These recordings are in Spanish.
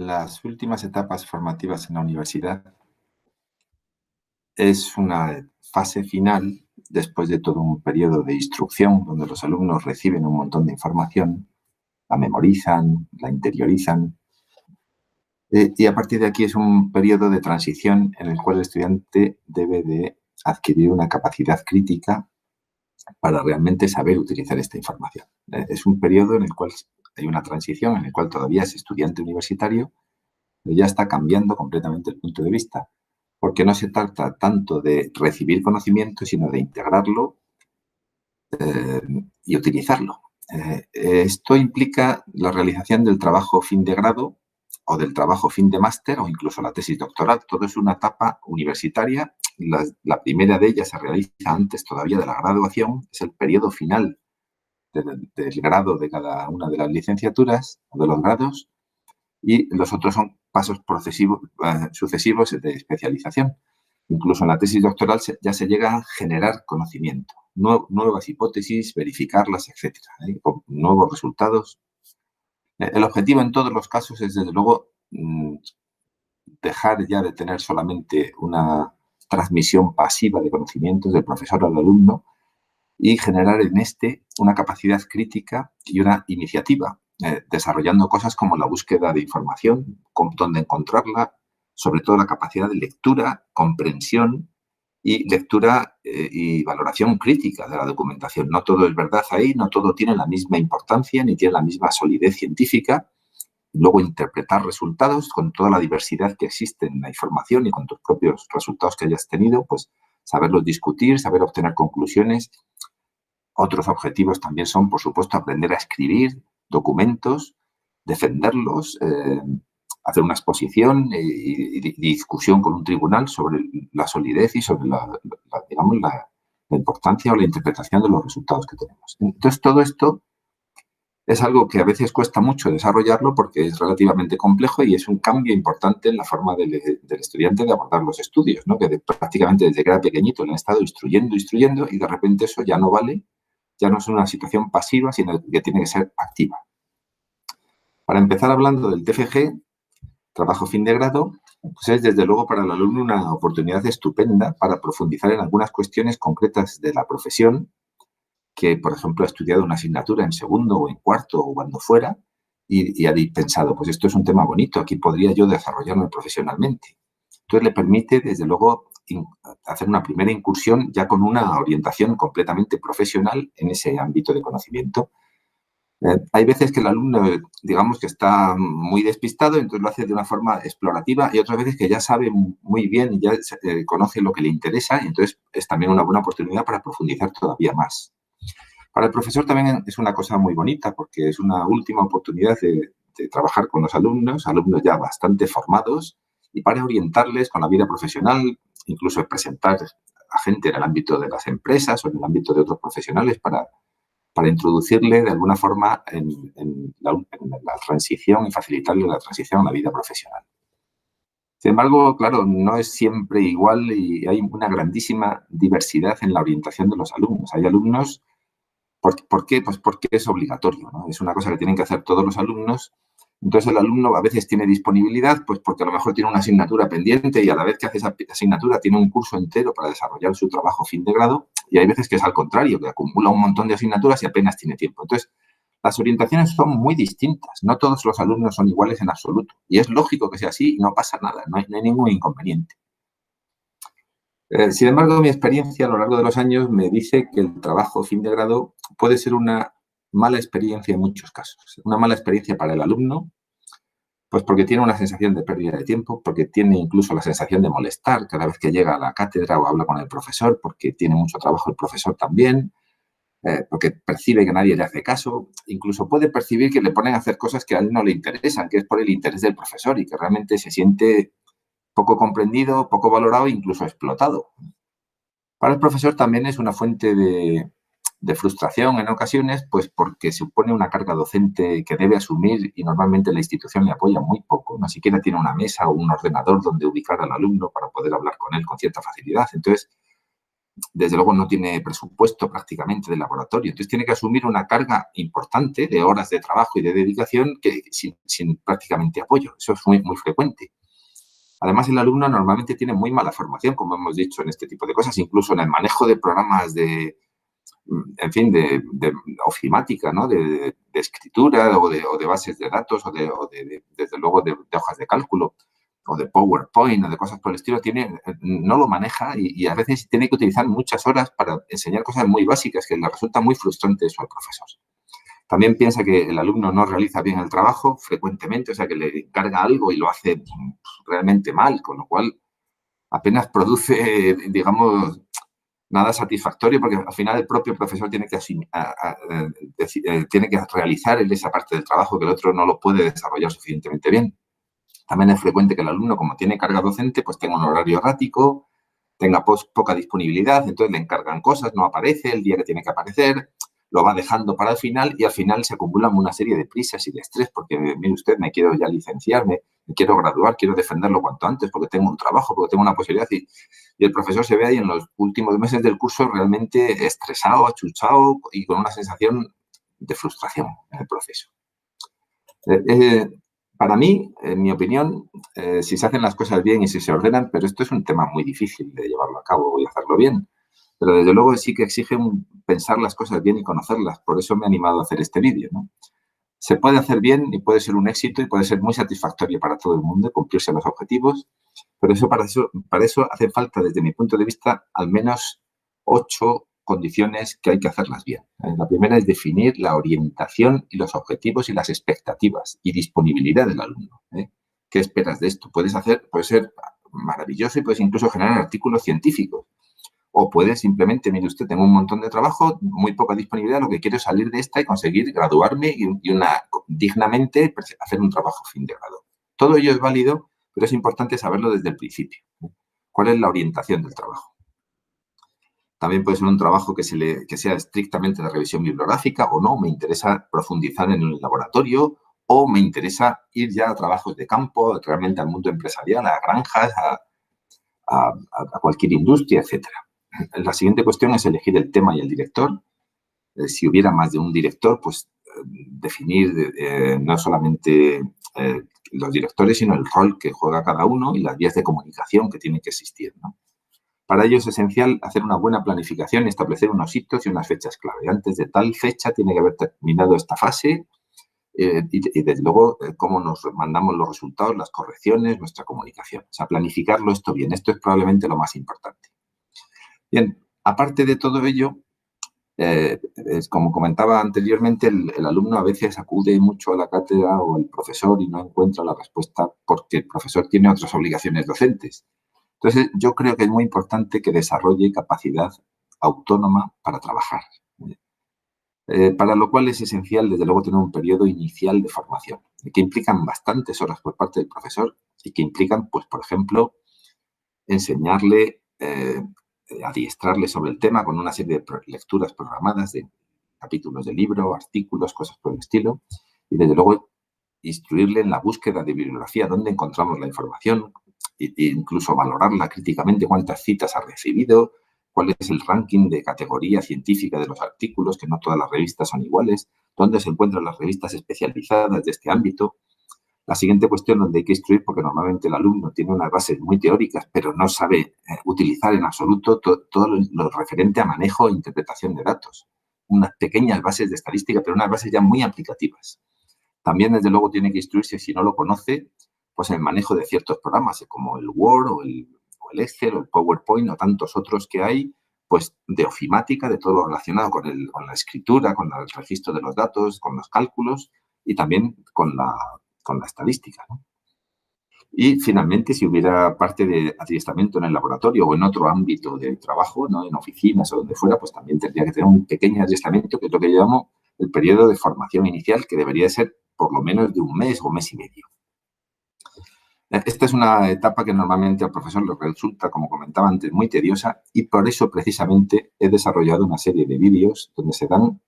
Las últimas etapas formativas en la universidad es una fase final después de todo un periodo de instrucción donde los alumnos reciben un montón de información, la memorizan, la interiorizan, y a partir de aquí es un periodo de transición en el cual el estudiante debe de adquirir una capacidad crítica para realmente saber utilizar esta información. Es un periodo en el cual hay una transición, en el cual todavía es estudiante universitario, pero ya está cambiando completamente el punto de vista, porque no se trata tanto de recibir conocimiento, sino de integrarlo eh, y utilizarlo. Esto implica la realización del trabajo fin de grado o del trabajo fin de máster o incluso la tesis doctoral. Todo es una etapa universitaria. La primera de ellas se realiza antes todavía de la graduación, es el periodo final del grado de cada una de las licenciaturas o de los grados, y los otros son pasos sucesivos de especialización. Incluso en la tesis doctoral ya se llega a generar conocimiento, nuevas hipótesis, verificarlas, etcétera, con nuevos resultados. El objetivo en todos los casos es, desde luego, dejar ya de tener solamente una transmisión pasiva de conocimientos del profesor al alumno y generar en una capacidad crítica y una iniciativa, desarrollando cosas como la búsqueda de información, dónde encontrarla, sobre todo la capacidad de lectura, comprensión y lectura y valoración crítica de la documentación. No todo es verdad ahí, no todo tiene la misma importancia ni tiene la misma solidez científica. Luego interpretar resultados con toda la diversidad que existe en la información y con tus propios resultados que hayas tenido, pues saberlos discutir, saber obtener conclusiones. Otros objetivos también son, por supuesto, aprender a escribir documentos, defenderlos, hacer una exposición y discusión con un tribunal sobre la solidez y sobre digamos, la importancia o la interpretación de los resultados que tenemos. Entonces, todo esto es algo que a veces cuesta mucho desarrollarlo porque es relativamente complejo y es un cambio importante en la forma del estudiante de abordar los estudios, ¿no? Que prácticamente desde que era pequeñito le han estado instruyendo y de repente eso ya no vale, ya no es una situación pasiva, sino que tiene que ser activa. Para empezar hablando del TFG, trabajo fin de grado, pues es desde luego para el alumno una oportunidad estupenda para profundizar en algunas cuestiones concretas de la profesión que, por ejemplo, ha estudiado una asignatura en segundo o en cuarto o cuando fuera y ha pensado, pues esto es un tema bonito, aquí podría yo desarrollarme profesionalmente. Entonces le permite, desde luego, hacer una primera incursión ya con una orientación completamente profesional en ese ámbito de conocimiento. Hay veces que el alumno, digamos que está muy despistado, entonces lo hace de una forma explorativa, y otras veces que ya sabe muy bien y ya conoce lo que le interesa, y entonces es también una buena oportunidad para profundizar todavía más. Para el profesor también es una cosa muy bonita porque es una última oportunidad de trabajar con los alumnos ya bastante formados, y para orientarles con la vida profesional, incluso presentar a gente en el ámbito de las empresas o en el ámbito de otros profesionales para introducirle de alguna forma en la transición y facilitarle la transición a la vida profesional. Sin embargo, claro, no es siempre igual y hay una grandísima diversidad en la orientación de los alumnos. Hay alumnos. ¿Por qué? Pues porque es obligatorio, ¿no? Es una cosa que tienen que hacer todos los alumnos. Entonces el alumno a veces tiene disponibilidad, pues porque a lo mejor tiene una asignatura pendiente y a la vez que hace esa asignatura tiene un curso entero para desarrollar su trabajo fin de grado, y hay veces que es al contrario, que acumula un montón de asignaturas y apenas tiene tiempo. Entonces, las orientaciones son muy distintas. No todos los alumnos son iguales en absoluto. Y es lógico que sea así y no pasa nada, no hay ningún inconveniente. Sin embargo, mi experiencia a lo largo de los años me dice que el trabajo fin de grado puede ser una mala experiencia en muchos casos. Una mala experiencia para el alumno, pues porque tiene una sensación de pérdida de tiempo, porque tiene incluso la sensación de molestar cada vez que llega a la cátedra o habla con el profesor, porque tiene mucho trabajo el profesor también, porque percibe que nadie le hace caso, incluso puede percibir que le ponen a hacer cosas que a él no le interesan, que es por el interés del profesor, y que realmente se siente poco comprendido, poco valorado e incluso explotado. Para el profesor también es una fuente de frustración en ocasiones, pues porque supone una carga docente que debe asumir y normalmente la institución le apoya muy poco. No siquiera tiene una mesa o un ordenador donde ubicar al alumno para poder hablar con él con cierta facilidad. Entonces, desde luego no tiene presupuesto prácticamente de laboratorio. Entonces tiene que asumir una carga importante de horas de trabajo y de dedicación sin prácticamente apoyo. Eso es muy frecuente. Además, el alumno normalmente tiene muy mala formación, como hemos dicho, en este tipo de cosas, incluso en el manejo de programas de ofimática, ¿no? De escritura o de bases de datos desde luego, de hojas de cálculo o de PowerPoint o de cosas por el estilo, no lo maneja y a veces tiene que utilizar muchas horas para enseñar cosas muy básicas que le resulta muy frustrante eso al profesor. También piensa que el alumno no realiza bien el trabajo frecuentemente, o sea, que le encarga algo y lo hace realmente mal, con lo cual apenas produce, digamos, nada satisfactorio, porque al final el propio profesor tiene que realizar esa parte del trabajo que el otro no lo puede desarrollar suficientemente bien. También es frecuente que el alumno, como tiene carga docente, pues tenga un horario errático, tenga poca disponibilidad, entonces le encargan cosas, no aparece el día que tiene que aparecer, lo va dejando para el final y al final se acumulan una serie de prisas y de estrés porque, mire usted, me quiero ya licenciarme, me quiero graduar, quiero defenderlo cuanto antes porque tengo un trabajo, porque tengo una posibilidad y el profesor se ve ahí en los últimos meses del curso realmente estresado, achuchado y con una sensación de frustración en el proceso. Para mí, en mi opinión, si se hacen las cosas bien y si se ordenan, pero esto es un tema muy difícil de llevarlo a cabo y hacerlo bien. Pero desde luego sí que exige pensar las cosas bien y conocerlas. Por eso me he animado a hacer este vídeo, ¿no? Se puede hacer bien y puede ser un éxito y puede ser muy satisfactorio para todo el mundo, cumplirse los objetivos, pero para eso hace falta, desde mi punto de vista, al menos 8 condiciones que hay que hacerlas bien. La primera es definir la orientación y los objetivos y las expectativas y disponibilidad del alumno. ¿Qué esperas de esto? Puede ser maravilloso y puedes incluso generar artículos científicos. O puede simplemente, mire usted, tengo un montón de trabajo, muy poca disponibilidad, lo que quiero es salir de esta y conseguir graduarme y dignamente hacer un trabajo fin de grado. Todo ello es válido, pero es importante saberlo desde el principio. ¿Cuál es la orientación del trabajo? También puede ser un trabajo que sea estrictamente de revisión bibliográfica o no, me interesa profundizar en el laboratorio o me interesa ir ya a trabajos de campo, realmente al mundo empresarial, a granjas, a cualquier industria, etcétera. La siguiente cuestión es elegir el tema y el director. Si hubiera más de un director, pues definir no solamente los directores, sino el rol que juega cada uno y las vías de comunicación que tienen que existir, ¿no? Para ello es esencial hacer una buena planificación y establecer unos hitos y unas fechas clave. Antes de tal fecha tiene que haber terminado esta fase y desde luego cómo nos mandamos los resultados, las correcciones, nuestra comunicación. O sea, planificarlo esto bien. Esto es probablemente lo más importante. Bien, aparte de todo ello, como comentaba anteriormente, el alumno a veces acude mucho a la cátedra o el profesor y no encuentra la respuesta porque el profesor tiene otras obligaciones docentes. Entonces, yo creo que es muy importante que desarrolle capacidad autónoma para trabajar, para lo cual es esencial, desde luego, tener un periodo inicial de formación, que implican bastantes horas por parte del profesor y que implican, pues, por ejemplo, enseñarle, adiestrarle sobre el tema con una serie de lecturas programadas de capítulos de libro, artículos, cosas por el estilo, y desde luego instruirle en la búsqueda de bibliografía, dónde encontramos la información, e incluso valorarla críticamente, cuántas citas ha recibido, cuál es el ranking de categoría científica de los artículos, que no todas las revistas son iguales, dónde se encuentran las revistas especializadas de este ámbito. La siguiente cuestión donde hay que instruir, porque normalmente el alumno tiene unas bases muy teóricas, pero no sabe utilizar en absoluto todo lo referente a manejo e interpretación de datos. Unas pequeñas bases de estadística, pero unas bases ya muy aplicativas. También, desde luego, tiene que instruirse, si no lo conoce, pues en el manejo de ciertos programas, como el Word o el Excel o el PowerPoint o tantos otros que hay, pues de ofimática, de todo lo relacionado con la escritura, con el registro de los datos, con los cálculos y también con la estadística, ¿no? Y finalmente, si hubiera parte de adiestramiento en el laboratorio o en otro ámbito de trabajo, ¿no? En oficinas o donde fuera, pues también tendría que tener un pequeño adiestramiento, que es lo que yo llamo el periodo de formación inicial, que debería ser por lo menos de un mes o mes y medio. Esta es una etapa que normalmente al profesor le resulta, como comentaba antes, muy tediosa y por eso precisamente he desarrollado una serie de vídeos donde se dan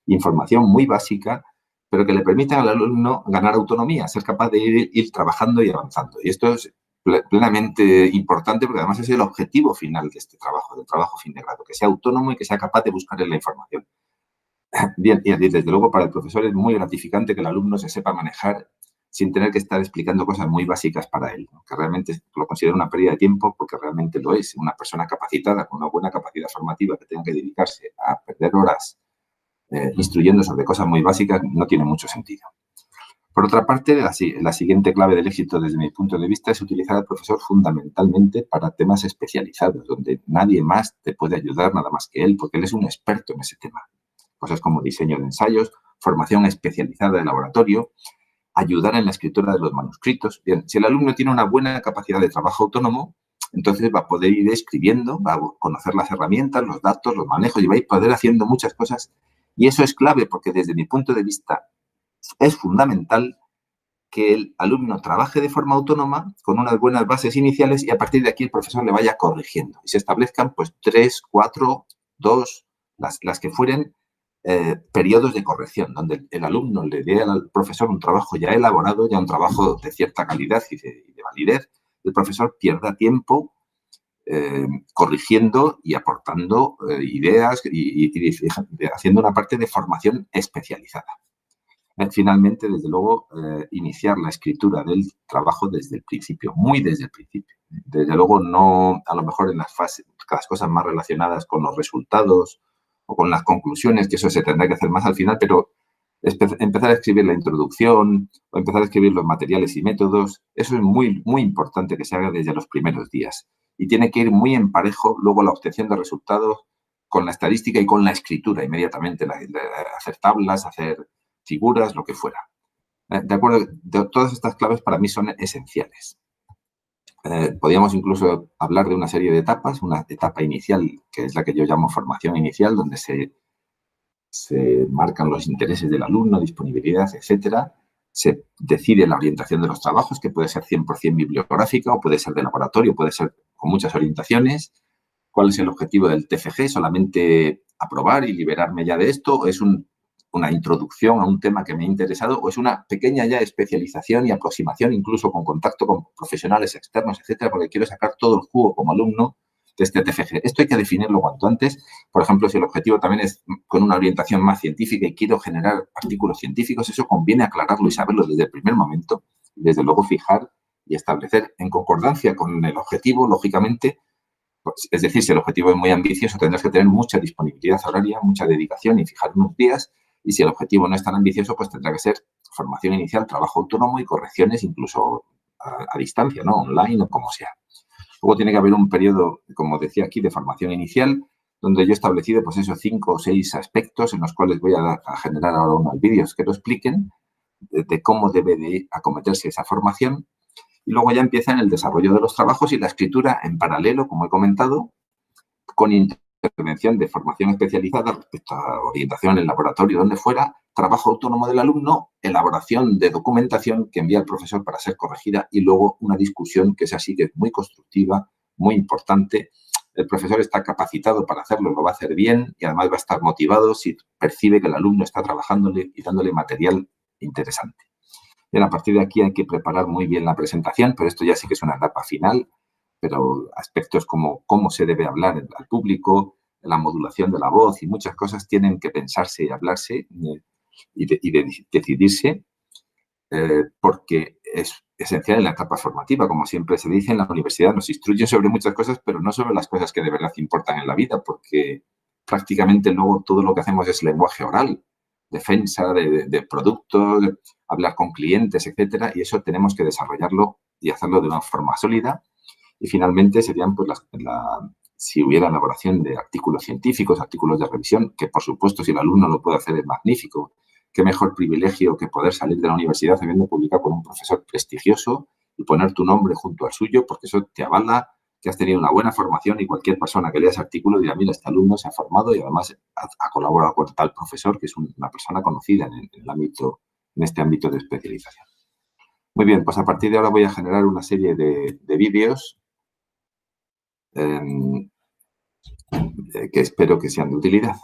información muy básica, pero que le permitan al alumno ganar autonomía, ser capaz de ir trabajando y avanzando. Y esto es plenamente importante, porque además es el objetivo final de este trabajo, del trabajo fin de grado, que sea autónomo y que sea capaz de buscar en la información. Bien, y desde luego para el profesor es muy gratificante que el alumno se sepa manejar sin tener que estar explicando cosas muy básicas para él, ¿no? Que realmente lo considero una pérdida de tiempo, porque realmente lo es. Una persona capacitada, con una buena capacidad formativa, que tenga que dedicarse a perder horas instruyendo sobre cosas muy básicas, no tiene mucho sentido. Por otra parte, la siguiente clave del éxito desde mi punto de vista es utilizar al profesor fundamentalmente para temas especializados, donde nadie más te puede ayudar nada más que él, porque él es un experto en ese tema. Cosas como diseño de ensayos, formación especializada de laboratorio, ayudar en la escritura de los manuscritos. Bien, si el alumno tiene una buena capacidad de trabajo autónomo, entonces va a poder ir escribiendo, va a conocer las herramientas, los datos, los manejos y va a poder haciendo muchas cosas. Y eso es clave porque desde mi punto de vista es fundamental que el alumno trabaje de forma autónoma con unas buenas bases iniciales y a partir de aquí el profesor le vaya corrigiendo y se establezcan pues 3, 4, 2, las que fueren periodos de corrección, donde el alumno le dé al profesor un trabajo ya elaborado, ya un trabajo de cierta calidad y de validez. El profesor pierda tiempo corrigiendo y aportando ideas y haciendo una parte de formación especializada. Finalmente, desde luego, iniciar la escritura del trabajo desde el principio, muy desde el principio. Desde luego, no a lo mejor en las cosas más relacionadas con los resultados o con las conclusiones, que eso se tendrá que hacer más al final, pero empezar a escribir la introducción o empezar a escribir los materiales y métodos, eso es muy, muy importante que se haga desde los primeros días. Y tiene que ir muy en parejo luego la obtención de resultados con la estadística y con la escritura inmediatamente, hacer tablas, hacer figuras, lo que fuera. De acuerdo, todas estas claves para mí son esenciales. Podríamos incluso hablar de una serie de etapas, una etapa inicial, que es la que yo llamo formación inicial, donde se marcan los intereses del alumno, disponibilidad, etcétera. Se decide la orientación de los trabajos, que puede ser 100% bibliográfica o puede ser de laboratorio, puede ser con muchas orientaciones. ¿Cuál es el objetivo del TFG? ¿Solamente aprobar y liberarme ya de esto? ¿O es una introducción a un tema que me ha interesado? ¿O es una pequeña ya especialización y aproximación, incluso con contacto con profesionales externos, etcétera? Porque quiero sacar todo el jugo como alumno de este TFG. Esto hay que definirlo cuanto antes. Por ejemplo, si el objetivo también es con una orientación más científica y quiero generar artículos científicos, eso conviene aclararlo y saberlo desde el primer momento. Desde luego, fijar y establecer en concordancia con el objetivo, lógicamente. Es decir, si el objetivo es muy ambicioso, tendrás que tener mucha disponibilidad horaria, mucha dedicación y fijar unos días. Y si el objetivo no es tan ambicioso, pues tendrá que ser formación inicial, trabajo autónomo y correcciones incluso a distancia, ¿no? Online o como sea. Luego tiene que haber un periodo, como decía aquí, de formación inicial, donde yo he establecido, pues esos 5 o 6 aspectos en los cuales voy a generar ahora unos vídeos que lo expliquen de cómo debe de acometerse esa formación. Y luego ya empieza en el desarrollo de los trabajos y la escritura en paralelo, como he comentado, con intervención de formación especializada respecto a orientación en laboratorio, donde fuera, trabajo autónomo del alumno, elaboración de documentación que envía el profesor para ser corregida y luego una discusión que es así, que es muy constructiva, muy importante. El profesor está capacitado para hacerlo, lo va a hacer bien y además va a estar motivado si percibe que el alumno está trabajándole y dándole material interesante. Bien, a partir de aquí hay que preparar muy bien la presentación, pero esto ya sí que es una etapa final, pero aspectos como cómo se debe hablar al público, la modulación de la voz y muchas cosas tienen que pensarse y hablarse y decidirse porque es esencial en la etapa formativa. Como siempre se dice, en la universidad nos instruyen sobre muchas cosas, pero no sobre las cosas que de verdad importan en la vida, porque prácticamente luego todo lo que hacemos es lenguaje oral, defensa de productos, hablar con clientes, etcétera, y eso tenemos que desarrollarlo y hacerlo de una forma sólida. Y finalmente serían, pues, si hubiera elaboración de artículos científicos, artículos de revisión, que por supuesto si el alumno lo puede hacer es magnífico. Qué mejor privilegio que poder salir de la universidad habiendo publicado con un profesor prestigioso y poner tu nombre junto al suyo, porque eso te avala que has tenido una buena formación y cualquier persona que lea ese artículo dirá, mira, este alumno se ha formado y además ha colaborado con tal profesor que es una persona conocida en este ámbito de especialización. Muy bien, pues a partir de ahora voy a generar una serie de vídeos que espero que sean de utilidad.